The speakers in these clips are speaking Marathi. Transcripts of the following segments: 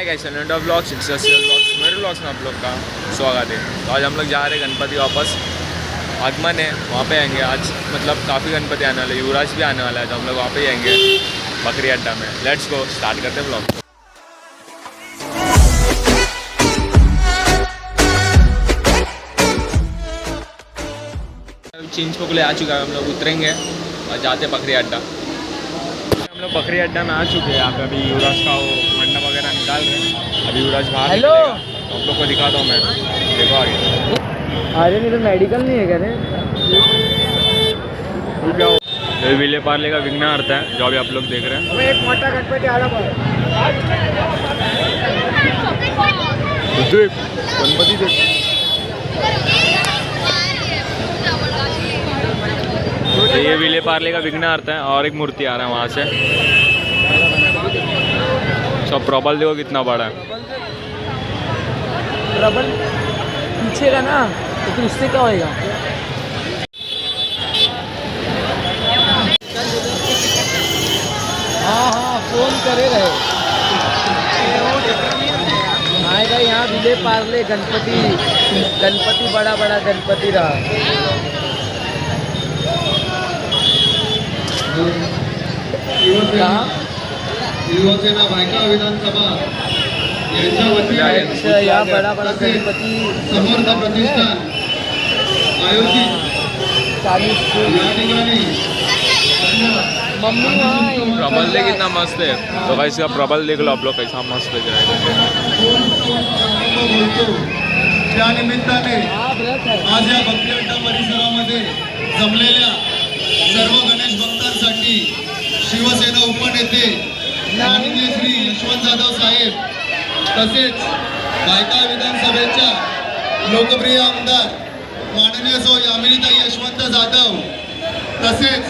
हाय गाइस, नोडा ब्लॉग्स, मेरे ब्लॉग्स में आप लोग का स्वागत है। तो आज हम लोग जा रहे हैं गणपति वापस। आगमन है, वहाँ पे आएंगे आज। मतलब काफ़ी गणपति आने वाले, युवराज भी आने वाला है, तो हम लोग वहाँ पे ही आएंगे बकरी अड्डा में। लेट्स गो, स्टार्ट करते हैं ब्लॉग। चेंज पोकले आ चुका है, हम लोग उतरेंगे और जाते बकरी अड्डा। हम लोग बकरी अड्डा में आ चुके हैं। यहाँ पे अभी युवराज का वो मंडप वगैरह निकाल रहे हैं। अभी युवराज बाहर निकलेगा, तो हम लोग को दिखाता हूँ मैं। देखो आगे। अरे नहीं तो मेडिकल नहीं है क्या रे? ये विले पार्ले का विघ्नहर्ता है, जो अभी आप लोग देख रहे हैं। एक मोटा गणपति आला गणपति देख। तो ये विले पार्ले का विघ्नहर्ता है और एक मूर्ति आ रहा है वहाँ से। सब प्रबल देखो कितना बड़ा है। प्रबल पीछे का ना, तो फिर उससे क्या होएगा? हाँ फोन करे रहे आएगा यहाँ विले पार्ले गणपति बड़ा गणपति रहा। युवसेना भायखळा विधानसभा यांच्या वतीने या बड़ा गणपति समर्थ प्रतिष्ठान आयोजित 40 या ठिकाणी मम्मी वहाँ प्रबल देख कितना मस्त है। तो भाई इसका प्रबल देख लो आप लोग, कैसा मस्त दिख रहा बोलतो। त्या निमित्ताने आज या बकरी अड्डा परिसरामध्ये जमलेल्या सर्व गणेश भक्तांसाठी शिवसेना उपनेते माननीय श्री यशवंत जाधव साहेब, तसेच भायखळा विधानसभेच्या लोकप्रिय आमदार माननीय सौ यामिनीताई यशवंत जाधव, तसेच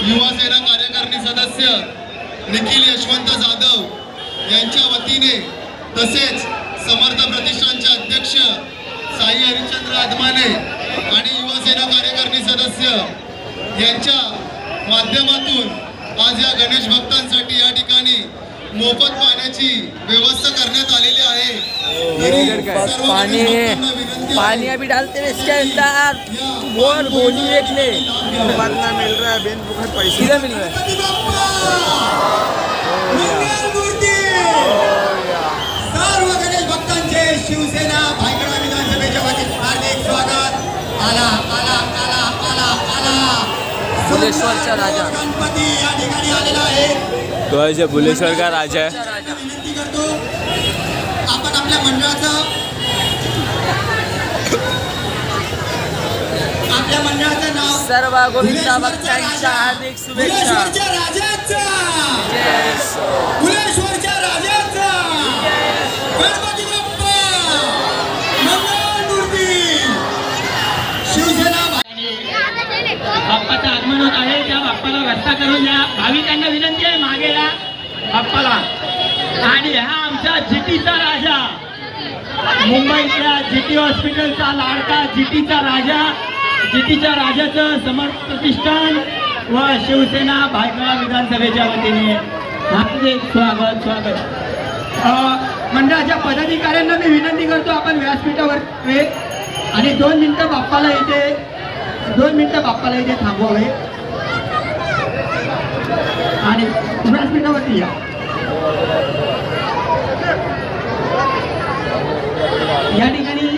युवासेना कार्यकारिणी सदस्य निखिल यशवंत जाधव यांच्या वतीने, तसेच समर्थ प्रतिष्ठानचे अध्यक्ष साई हरिश्चंद्र आदमाने आणि युवासेना कार्यकारिणी सदस्य यांच्या माध्यमातून आज या गणेश भक्तांसाठी या ठिकाणी मोफत पाण्याची व्यवस्था करण्यात आलेली आहे। पानी अभी डालते हैं इसके अंदर। बोल गोली देख ले, बदला मिल रहा है, बेन बुखत पैसे सीधा मिल रहा है। सर्व गणेश भक्तांचे शिवसेना भायखळा विधानसभेच्या वतीने हार्दिक स्वागत। आला आला आला आला आला बुलेश्वरचा राजा गणपती या ठिकाणी आलेला आहे। तो ऐसे बुलेश्वर का राजा है। विनंती करतो आपण आपल्या मंडळाचं नाव सर्व गोविंदा भक्तांच्या हार्दिक शुभेच्छा। बुलेश्वरच्या राजाचा गणपती बाप्पा मंगलमूर्ती। शिवसेना बाप्पाचं आगमन होत आहे, त्या बाप्पाला रस्ता करून द्या। भाविकांना विनंती आहे मागे या बाप्पाला। आणि हा आमचा जीटीचा राजा, मुंबईतल्या जीटी हॉस्पिटलचा लाडका जीटीचा राजा, जीटीच्या राजाचं समर्थ प्रतिष्ठान व शिवसेना भायखळा विधानसभेच्या वतीने हार्दिक स्वागत। मंडळाच्या पदाधिकाऱ्यांना मी विनंती करतो, आपण व्यासपीठावर आणि 2 मिनिटं बाप्पाला इथे थांबवावे आणि व्यासपीठावरती या। या ठिकाणी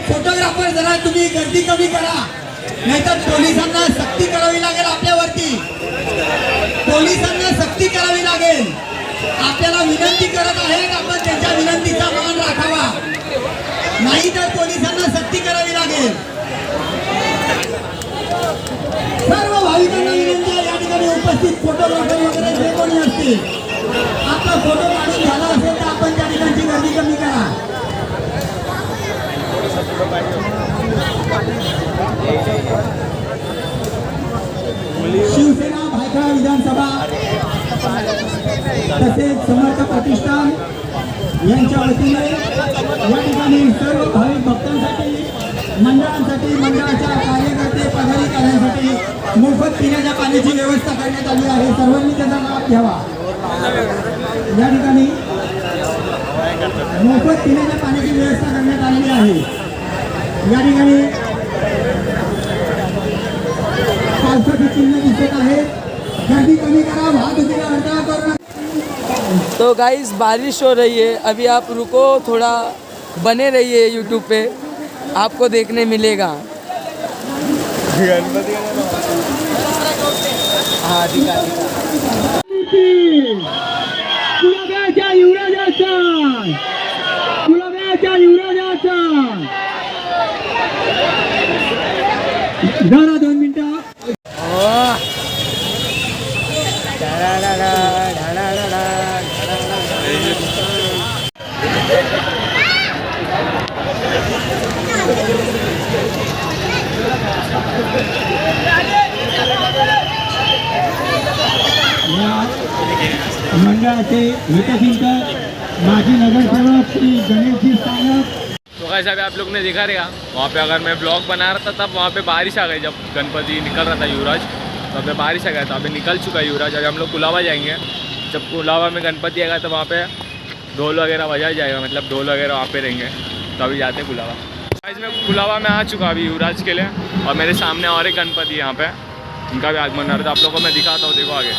फोटोग्राफर जरा तुम्ही गर्दी कमी करा, नाहीतर पोलिसांना सक्ती करावी लागेल आपल्यावरती। पोलिसांना सक्ती करावी लागेल। आपल्याला विनंती करत आहेत, आपण त्यांच्या विनंतीचा मान राखावा, नाहीतर पोलिसांना सक्ती करावी लागेल। सर्व भाविकांना विनंती आहे, या ठिकाणी उपस्थित फोटोग्राफर वगैरे जे कोणी असतील, आपला फोटो काढून झाला असेल तर आपण त्या ठिकाणची गर्दी कमी करा। शिवसेना भायखळा विधानसभा तसेच समर्थ प्रतिष्ठान यांच्या वतीने या ठिकाणी सर्व भाविक भक्तांसाठी मंडळांसाठी मंडळाच्या कार्यकर्ते पदाधिकाऱ्यांसाठी मोफत पिण्याच्या पाण्याची व्यवस्था करण्यात आली आहे. सर्वांनी त्याचा लाभ घ्यावा. या ठिकाणी मोफत पिण्याच्या पाण्याची व्यवस्था करण्यात आलेली आहे. या ठिकाणी पावसाची चिन्ह दिसत आहेत. गर्दी कमी करा, वाहतुकीला अडथळा करू नका. तो गाइस बारिश हो रही है, अभी आप रुको, थोड़ा बने रहिए यूट्यूब पे, आपको देखने मिलेगा. हाँ दिखा कुलाब्याच्या युवराजाचा जरा 2 मिनिटं. मंडळाचे हितचिंतक माजी नगरसेवक श्री गणेशजी सानप. तो कैसे अभी आप लोग ने देखा रहेगा वहाँ पे, अगर मैं ब्लॉग बना रहा था तब वहाँ पे बारिश आ गई. जब गणपति निकल रहा था युवराज, तो अभी बारिश आ गया था. अभी निकल चुका है युवराज. अभी हम लोग कुलाबा जाएंगे. जब कुलाबा में गणपति आएगा तो वहाँ पे ढोल वगैरह बजाया जाएगा, मतलब ढोल वगैरह वहाँ पे रहेंगे. तो अभी जाते हैं कुलाबा. आज मैं कुलाबा में आ चुका अभी युवराज के लिए, और मेरे सामने और एक गणपति यहाँ पे, उनका भी आगमन हो रहा था. आप लोगों को मैं दिखाता हूँ, देखो आगे.